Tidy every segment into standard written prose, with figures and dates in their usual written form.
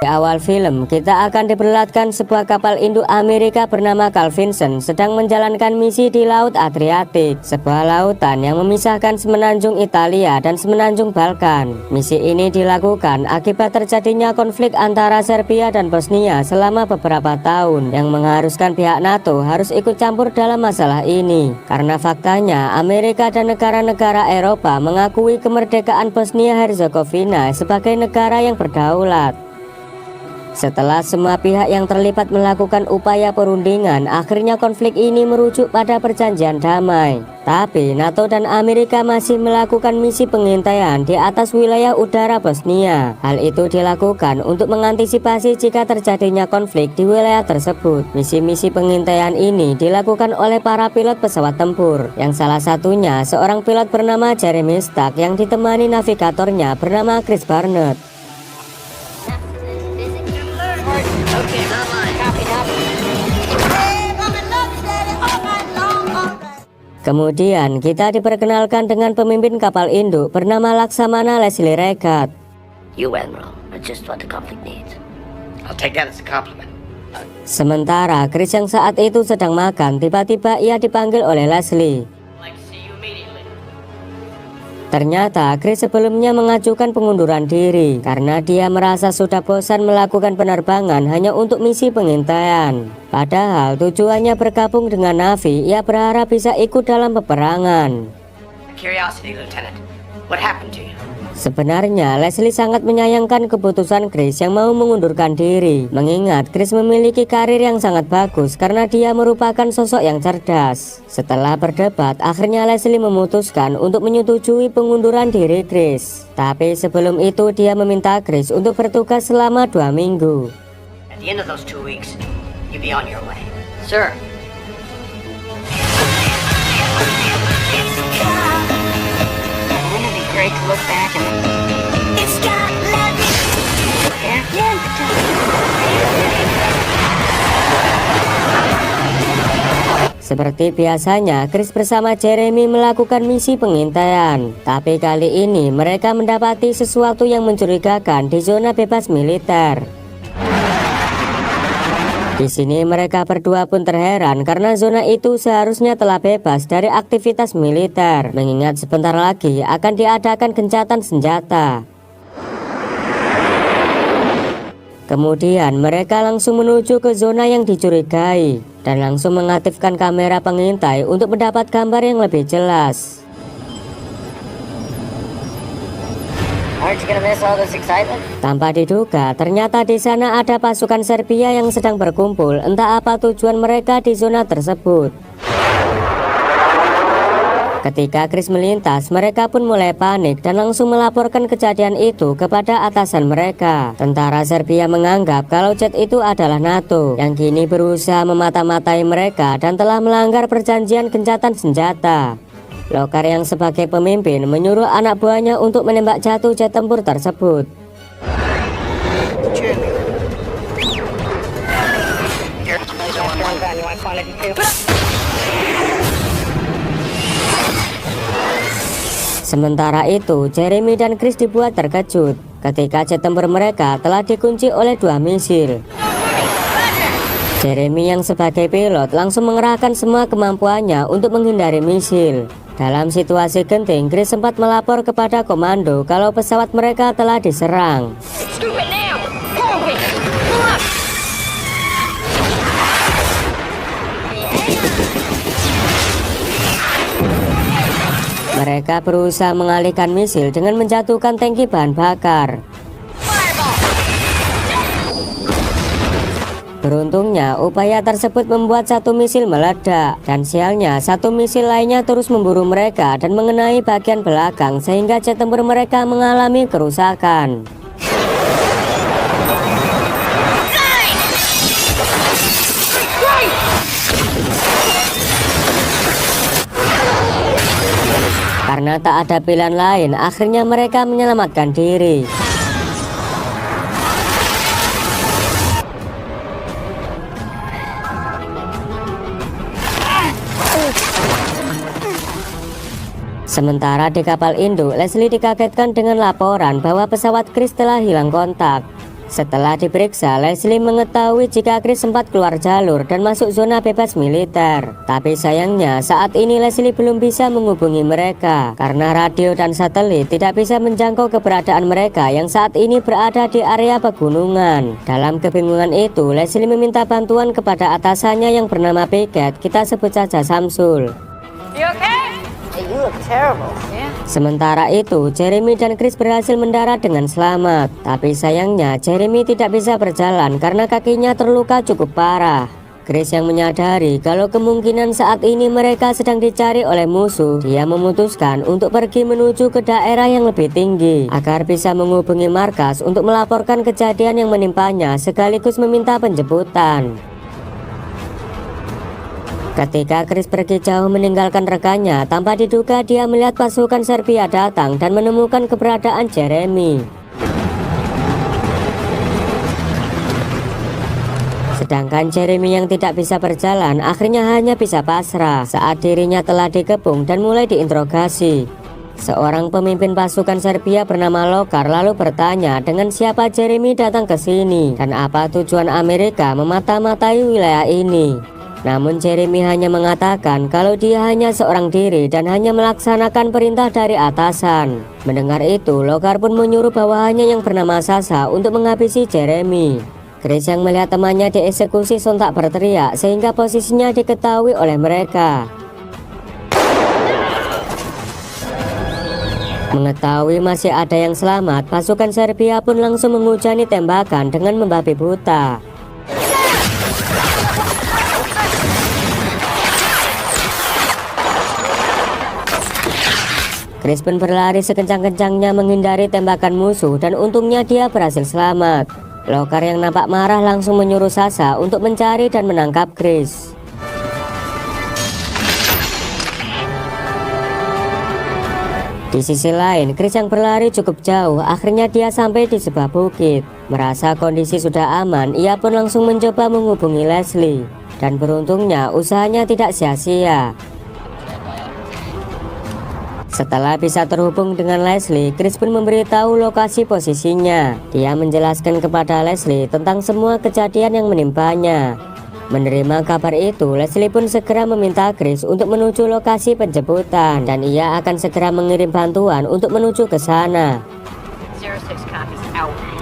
Di awal film, kita akan diperlihatkan sebuah kapal induk Amerika bernama Carl Vinson sedang menjalankan misi di Laut Adriatik, sebuah lautan yang memisahkan semenanjung Italia dan semenanjung Balkan. Misi ini dilakukan akibat terjadinya konflik antara Serbia dan Bosnia selama beberapa tahun yang mengharuskan pihak NATO harus ikut campur dalam masalah ini. Karena faktanya, Amerika dan negara-negara Eropa mengakui kemerdekaan Bosnia-Herzegovina sebagai negara yang berdaulat. Setelah semua pihak yang terlibat melakukan upaya perundingan, akhirnya konflik ini merujuk pada perjanjian damai. Tapi NATO dan Amerika masih melakukan misi pengintaian di atas wilayah udara Bosnia. Hal itu dilakukan untuk mengantisipasi jika terjadinya konflik di wilayah tersebut. Misi-misi pengintaian ini dilakukan oleh para pilot pesawat tempur, yang salah satunya seorang pilot bernama Jeremy Stack yang ditemani navigatornya bernama Chris Barnett. Kemudian kita diperkenalkan dengan pemimpin kapal induk bernama Laksamana Leslie Regat. You Admiral are just what the conflict needs. I'll take that as a compliment. Sementara Chris yang saat itu sedang makan, tiba-tiba ia dipanggil oleh Leslie. Ternyata Chris sebelumnya mengajukan pengunduran diri karena dia merasa sudah bosan melakukan penerbangan hanya untuk misi pengintaian. Padahal tujuannya bergabung dengan Navy, ia berharap bisa ikut dalam peperangan. Curiosity, Lieutenant. What happened to you? Sebenarnya Leslie sangat menyayangkan keputusan Chris yang mau mengundurkan diri, mengingat Chris memiliki karir yang sangat bagus karena dia merupakan sosok yang cerdas. Setelah berdebat, akhirnya Leslie memutuskan untuk menyetujui pengunduran diri Chris. Tapi sebelum itu dia meminta Chris untuk bertugas selama 2 minggu. At the end of those 2 weeks, you be on your way. Sir. Great to look back and it's got love. Yeah. Seperti biasanya, Chris bersama Jeremy melakukan misi pengintaian. Tapi kali ini mereka mendapati sesuatu yang mencurigakan di zona bebas militer. Di sini mereka berdua pun terheran karena zona itu seharusnya telah bebas dari aktivitas militer, mengingat sebentar lagi akan diadakan gencatan senjata. Kemudian mereka langsung menuju ke zona yang dicurigai dan langsung mengaktifkan kamera pengintai untuk mendapat gambar yang lebih jelas. Tanpa diduga, ternyata di sana ada pasukan Serbia yang sedang berkumpul. Entah apa tujuan mereka di zona tersebut. Ketika Chris melintas, mereka pun mulai panik dan langsung melaporkan kejadian itu kepada atasan mereka. Tentara Serbia menganggap kalau jet itu adalah NATO, yang kini berusaha memata-matai mereka dan telah melanggar perjanjian gencatan senjata. Lokar yang sebagai pemimpin menyuruh anak buahnya untuk menembak jatuh jet tempur tersebut. Sementara itu, Jeremy dan Chris dibuat terkejut ketika jet tempur mereka telah dikunci oleh 2 misil. Jeremy yang sebagai pilot langsung mengerahkan semua kemampuannya untuk menghindari misil. Dalam situasi genting, Chris sempat melapor kepada komando kalau pesawat mereka telah diserang. Mereka berusaha mengalihkan misil dengan menjatuhkan tangki bahan bakar. Beruntungnya, upaya tersebut membuat 1 misil meledak, dan sialnya 1 misil lainnya terus memburu mereka dan mengenai bagian belakang sehingga jet tempur mereka mengalami kerusakan. Karena tak ada pilihan lain, akhirnya mereka menyelamatkan diri. Sementara di kapal induk, Leslie dikagetkan dengan laporan bahwa pesawat Chris telah hilang kontak. Setelah diperiksa, Leslie mengetahui jika Chris sempat keluar jalur dan masuk zona bebas militer. Tapi sayangnya saat ini Leslie belum bisa menghubungi mereka karena radio dan satelit tidak bisa menjangkau keberadaan mereka yang saat ini berada di area pegunungan. Dalam kebingungan itu, Leslie meminta bantuan kepada atasannya yang bernama Piket, kita sebut saja Samsul. You okay? You look terrible. Yeah. Sementara itu, Jeremy dan Chris berhasil mendarat dengan selamat. Tapi sayangnya, Jeremy tidak bisa berjalan karena kakinya terluka cukup parah. Chris yang menyadari kalau kemungkinan saat ini mereka sedang dicari oleh musuh, dia memutuskan untuk pergi menuju ke daerah yang lebih tinggi agar bisa menghubungi markas untuk melaporkan kejadian yang menimpanya sekaligus meminta penjemputan. Ketika Chris pergi jauh meninggalkan rekannya, tanpa diduga dia melihat pasukan Serbia datang dan menemukan keberadaan Jeremy. Sedangkan Jeremy yang tidak bisa berjalan akhirnya hanya bisa pasrah saat dirinya telah dikepung dan mulai diinterogasi. Seorang pemimpin pasukan Serbia bernama Lokar lalu bertanya dengan siapa Jeremy datang ke sini dan apa tujuan Amerika memata-matai wilayah ini. Namun Jeremy hanya mengatakan kalau dia hanya seorang diri dan hanya melaksanakan perintah dari atasan. Mendengar itu, Lokar pun menyuruh bawahannya yang bernama Sasha untuk menghabisi Jeremy. Chris yang melihat temannya dieksekusi sontak berteriak sehingga posisinya diketahui oleh mereka. Mengetahui masih ada yang selamat, pasukan Serbia pun langsung menghujani tembakan dengan membabi buta. Chris pun berlari sekencang-kencangnya menghindari tembakan musuh dan untungnya dia berhasil selamat. Lokar yang nampak marah langsung menyuruh Sasha untuk mencari dan menangkap Chris. Di sisi lain, Chris yang berlari cukup jauh, akhirnya dia sampai di sebuah bukit. Merasa kondisi sudah aman, ia pun langsung mencoba menghubungi Leslie. Dan beruntungnya usahanya tidak sia-sia. Setelah bisa terhubung dengan Leslie, Chris pun memberitahu lokasi posisinya. Dia menjelaskan kepada Leslie tentang semua kejadian yang menimpanya. Menerima kabar itu, Leslie pun segera meminta Chris untuk menuju lokasi penjemputan dan ia akan segera mengirim bantuan untuk menuju ke sana. 06 copies out.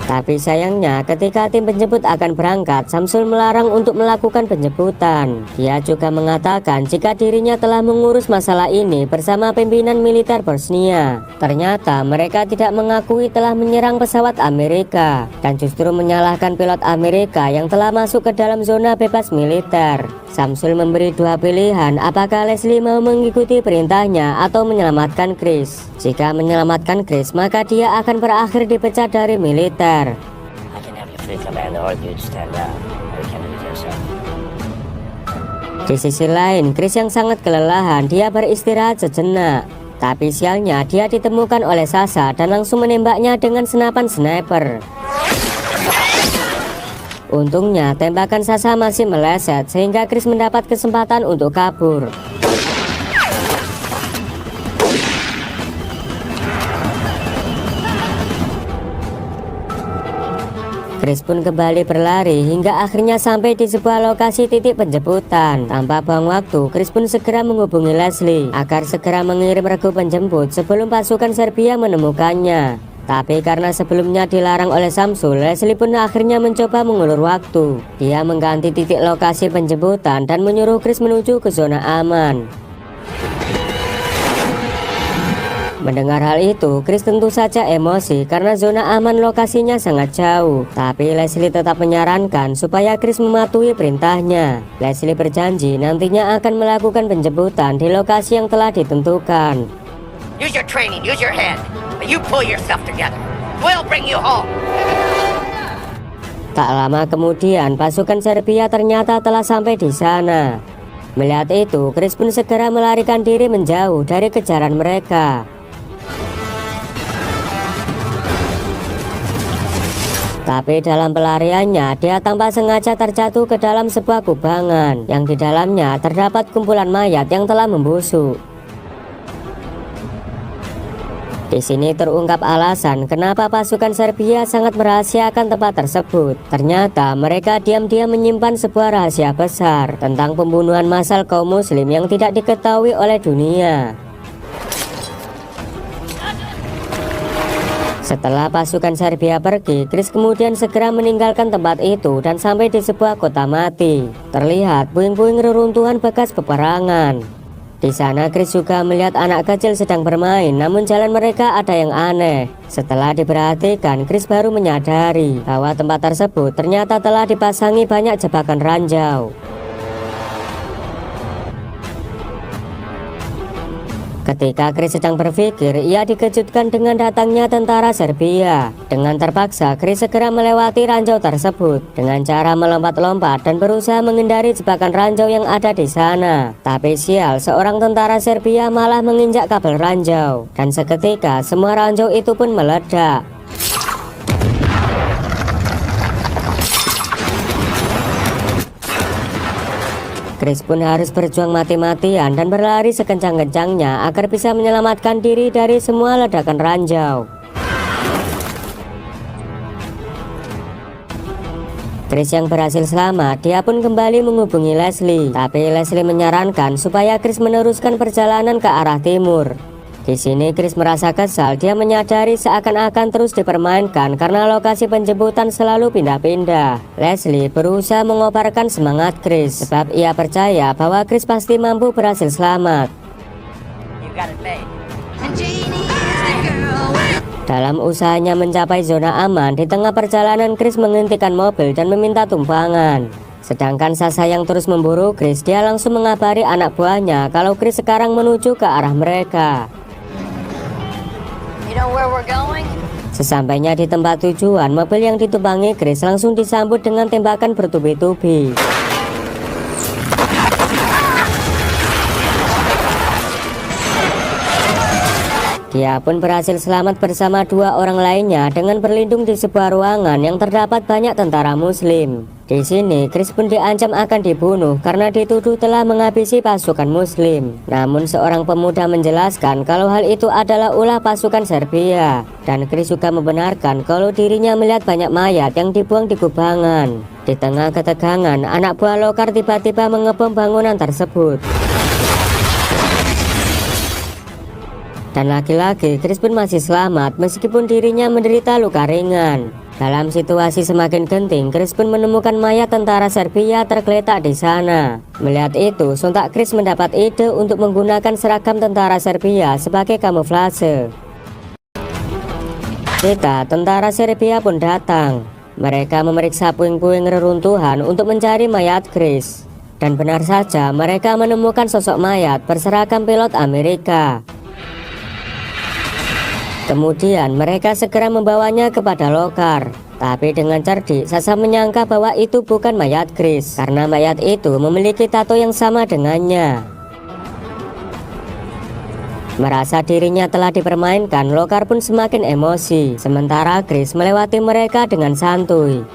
Tapi sayangnya ketika tim penjemput akan berangkat, Samsul melarang untuk melakukan penjemputan. Dia juga mengatakan jika dirinya telah mengurus masalah ini bersama pimpinan militer Bosnia. Ternyata mereka tidak mengakui telah menyerang pesawat Amerika dan justru menyalahkan pilot Amerika yang telah masuk ke dalam zona bebas militer. Samsul memberi dua pilihan, apakah Leslie mau mengikuti perintahnya atau menyelamatkan Chris. Jika menyelamatkan Chris, maka dia akan berakhir dipecat dari militer. I can have you free commander or you stand down. You can do it yourself. Di sisi lain, Chris yang sangat kelelahan, dia beristirahat sejenak. Tapi sialnya dia ditemukan oleh Sasha dan langsung menembaknya dengan senapan sniper. Untungnya tembakan Sasha masih meleset sehingga Chris mendapat kesempatan untuk kabur. Chris pun kembali berlari hingga akhirnya sampai di sebuah lokasi titik penjemputan. Tanpa buang waktu, Chris pun segera menghubungi Leslie agar segera mengirim regu penjemput sebelum pasukan Serbia menemukannya. Tapi karena sebelumnya dilarang oleh Samsul, Leslie pun akhirnya mencoba mengulur waktu. Dia mengganti titik lokasi penjemputan dan menyuruh Chris menuju ke zona aman. Mendengar hal itu, Chris tentu saja emosi karena zona aman lokasinya sangat jauh. Tapi Leslie tetap menyarankan supaya Chris mematuhi perintahnya. Leslie berjanji nantinya akan melakukan penjemputan di lokasi yang telah ditentukan. Use your training, use your head. You pull yourself together. We'll bring you home. Tak lama kemudian, pasukan Serbia ternyata telah sampai di sana. Melihat itu, Chris pun segera melarikan diri menjauh dari kejaran mereka. Tapi dalam pelariannya, dia tanpa sengaja terjatuh ke dalam sebuah kubangan yang di dalamnya terdapat kumpulan mayat yang telah membusuk. Di sini terungkap alasan kenapa pasukan Serbia sangat merahasiakan tempat tersebut. Ternyata mereka diam-diam menyimpan sebuah rahasia besar tentang pembunuhan massal kaum muslim yang tidak diketahui oleh dunia. Setelah pasukan Serbia pergi, Chris kemudian segera meninggalkan tempat itu dan sampai di sebuah kota mati. Terlihat puing-puing reruntuhan bekas peperangan. Di sana Chris juga melihat anak kecil sedang bermain, namun jalan mereka ada yang aneh. Setelah diperhatikan, Chris baru menyadari bahwa tempat tersebut ternyata telah dipasangi banyak jebakan ranjau. Ketika Chris sedang berpikir, ia dikejutkan dengan datangnya tentara Serbia. Dengan terpaksa, Chris segera melewati ranjau tersebut dengan cara melompat-lompat dan berusaha menghindari jebakan ranjau yang ada di sana. Tapi sial, seorang tentara Serbia malah menginjak kabel ranjau, dan seketika semua ranjau itu pun meledak. Chris pun harus berjuang mati-matian dan berlari sekencang-kencangnya agar bisa menyelamatkan diri dari semua ledakan ranjau. Chris yang berhasil selamat, dia pun kembali menghubungi Leslie. Tapi Leslie menyarankan supaya Chris meneruskan perjalanan ke arah timur. Di sini Chris merasa kesal, dia menyadari seakan-akan terus dipermainkan karena lokasi penjemputan selalu pindah-pindah. Leslie berusaha mengobarkan semangat Chris, sebab ia percaya bahwa Chris pasti mampu berhasil selamat. You got it made. Dalam usahanya mencapai zona aman, di tengah perjalanan Chris menghentikan mobil dan meminta tumpangan. Sedangkan Sasha yang terus memburu Chris, dia langsung mengabari anak buahnya kalau Chris sekarang menuju ke arah mereka. You know where we're going? Sesampainya di tempat tujuan, mobil yang ditumpangi Chris langsung disambut dengan tembakan bertubi-tubi. Dia pun berhasil selamat bersama dua orang lainnya dengan berlindung di sebuah ruangan yang terdapat banyak tentara muslim. Di sini Chris pun diancam akan dibunuh karena dituduh telah menghabisi pasukan muslim. Namun seorang pemuda menjelaskan kalau hal itu adalah ulah pasukan Serbia. Dan Chris juga membenarkan kalau dirinya melihat banyak mayat yang dibuang di kubangan. Di tengah ketegangan, anak buah Lokar tiba-tiba mengebom bangunan tersebut. Dan lagi-lagi Chris pun masih selamat meskipun dirinya menderita luka ringan. Dalam situasi semakin genting, Chris pun menemukan mayat tentara Serbia tergeletak di sana. Melihat itu, sontak Chris mendapat ide untuk menggunakan seragam tentara Serbia sebagai kamuflase. Tentara Serbia pun datang. Mereka memeriksa puing-puing reruntuhan untuk mencari mayat Chris. Dan benar saja, mereka menemukan sosok mayat berseragam pilot Amerika. Kemudian mereka segera membawanya kepada Lokar. Tapi dengan cerdik, Sasha menyangka bahwa itu bukan mayat Chris karena mayat itu memiliki tato yang sama dengannya. Merasa dirinya telah dipermainkan, Lokar pun semakin emosi. Sementara Chris melewati mereka dengan santuy.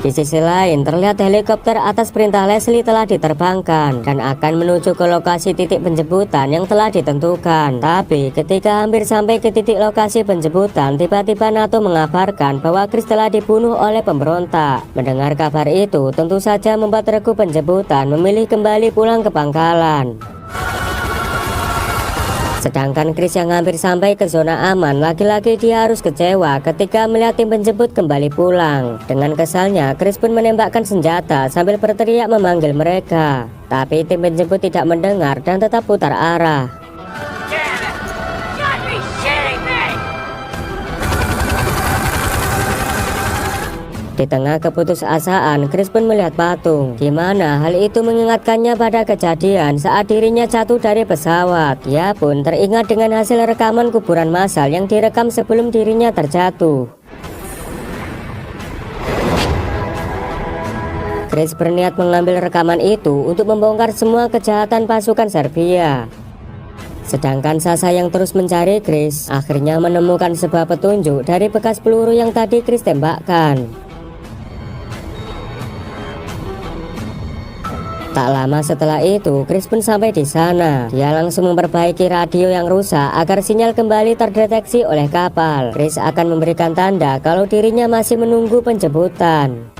Di sisi lain, terlihat helikopter atas perintah Leslie telah diterbangkan dan akan menuju ke lokasi titik penjemputan yang telah ditentukan. Tapi ketika hampir sampai ke titik lokasi penjemputan, tiba-tiba NATO mengabarkan bahwa Chris telah dibunuh oleh pemberontak. Mendengar kabar itu, tentu saja membuat regu penjemputan memilih kembali pulang ke pangkalan. Sedangkan Chris yang hampir sampai ke zona aman, lagi-lagi dia harus kecewa ketika melihat tim penjemput kembali pulang. Dengan kesalnya, Chris pun menembakkan senjata sambil berteriak memanggil mereka. Tapi tim penjemput tidak mendengar dan tetap putar arah. Di tengah keputusasaan, Chris pun melihat patung, di mana hal itu mengingatkannya pada kejadian saat dirinya jatuh dari pesawat. Dia pun teringat dengan hasil rekaman kuburan massal yang direkam sebelum dirinya terjatuh. Chris berniat mengambil rekaman itu untuk membongkar semua kejahatan pasukan Serbia. Sedangkan Sasha yang terus mencari Chris, akhirnya menemukan sebuah petunjuk dari bekas peluru yang tadi Chris tembakkan. Tak lama setelah itu, Chris pun sampai di sana. Dia langsung memperbaiki radio yang rusak agar sinyal kembali terdeteksi oleh kapal. Chris akan memberikan tanda kalau dirinya masih menunggu penjemputan.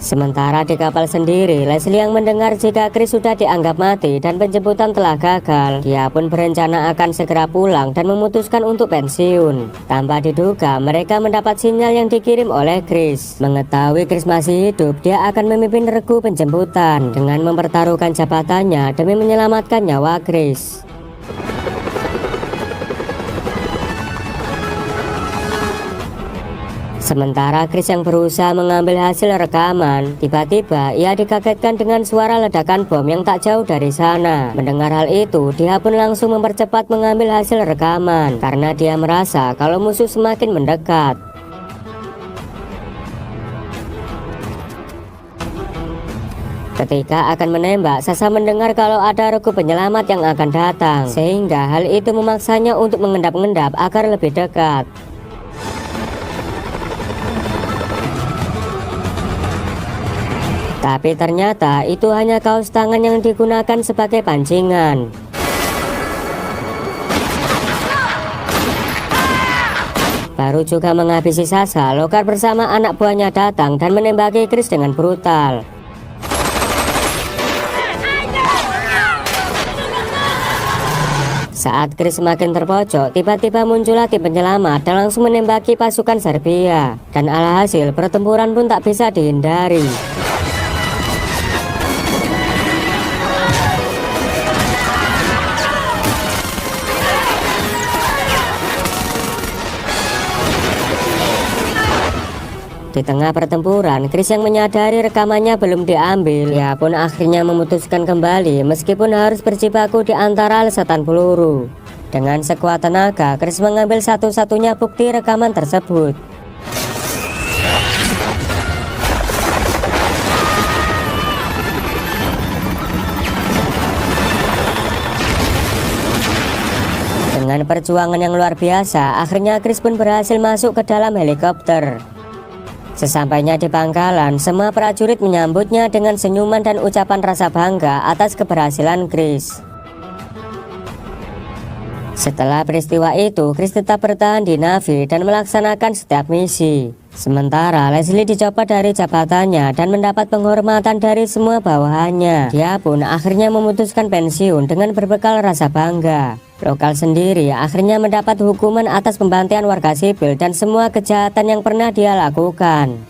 Sementara di kapal sendiri, Leslie yang mendengar jika Chris sudah dianggap mati dan penjemputan telah gagal. Dia pun berencana akan segera pulang dan memutuskan untuk pensiun. Tanpa diduga, mereka mendapat sinyal yang dikirim oleh Chris. Mengetahui Chris masih hidup, dia akan memimpin regu penjemputan dengan mempertaruhkan jabatannya demi menyelamatkan nyawa Chris. Sementara Chris yang berusaha mengambil hasil rekaman, tiba-tiba ia dikagetkan dengan suara ledakan bom yang tak jauh dari sana. Mendengar hal itu, dia pun langsung mempercepat mengambil hasil rekaman karena dia merasa kalau musuh semakin mendekat. Ketika akan menembak, Sasha mendengar kalau ada regu penyelamat yang akan datang, sehingga hal itu memaksanya untuk mengendap-endap agar lebih dekat. Tapi ternyata itu hanya kaos tangan yang digunakan sebagai pancingan. Baru juga menghabisi Sasha, Lockhart bersama anak buahnya datang dan menembaki Chris dengan brutal. Saat Chris semakin terpojok, tiba-tiba muncullah tim penyelamat dan langsung menembaki pasukan Serbia. Dan alhasil pertempuran pun tak bisa dihindari. Di tengah pertempuran, Chris yang menyadari rekamannya belum diambil, dia pun akhirnya memutuskan kembali meskipun harus berjibaku di antara lesatan peluru. Dengan sekuat tenaga, Chris mengambil satu-satunya bukti rekaman tersebut. Dengan perjuangan yang luar biasa, akhirnya Chris pun berhasil masuk ke dalam helikopter. Sesampainya di pangkalan, semua prajurit menyambutnya dengan senyuman dan ucapan rasa bangga atas keberhasilan Chris. Setelah peristiwa itu, Chris tetap bertahan di Navy dan melaksanakan setiap misi. Sementara Leslie dicopot dari jabatannya dan mendapat penghormatan dari semua bawahannya. Dia pun akhirnya memutuskan pensiun dengan berbekal rasa bangga. Lokal sendiri akhirnya mendapat hukuman atas pembantaian warga sipil dan semua kejahatan yang pernah dia lakukan.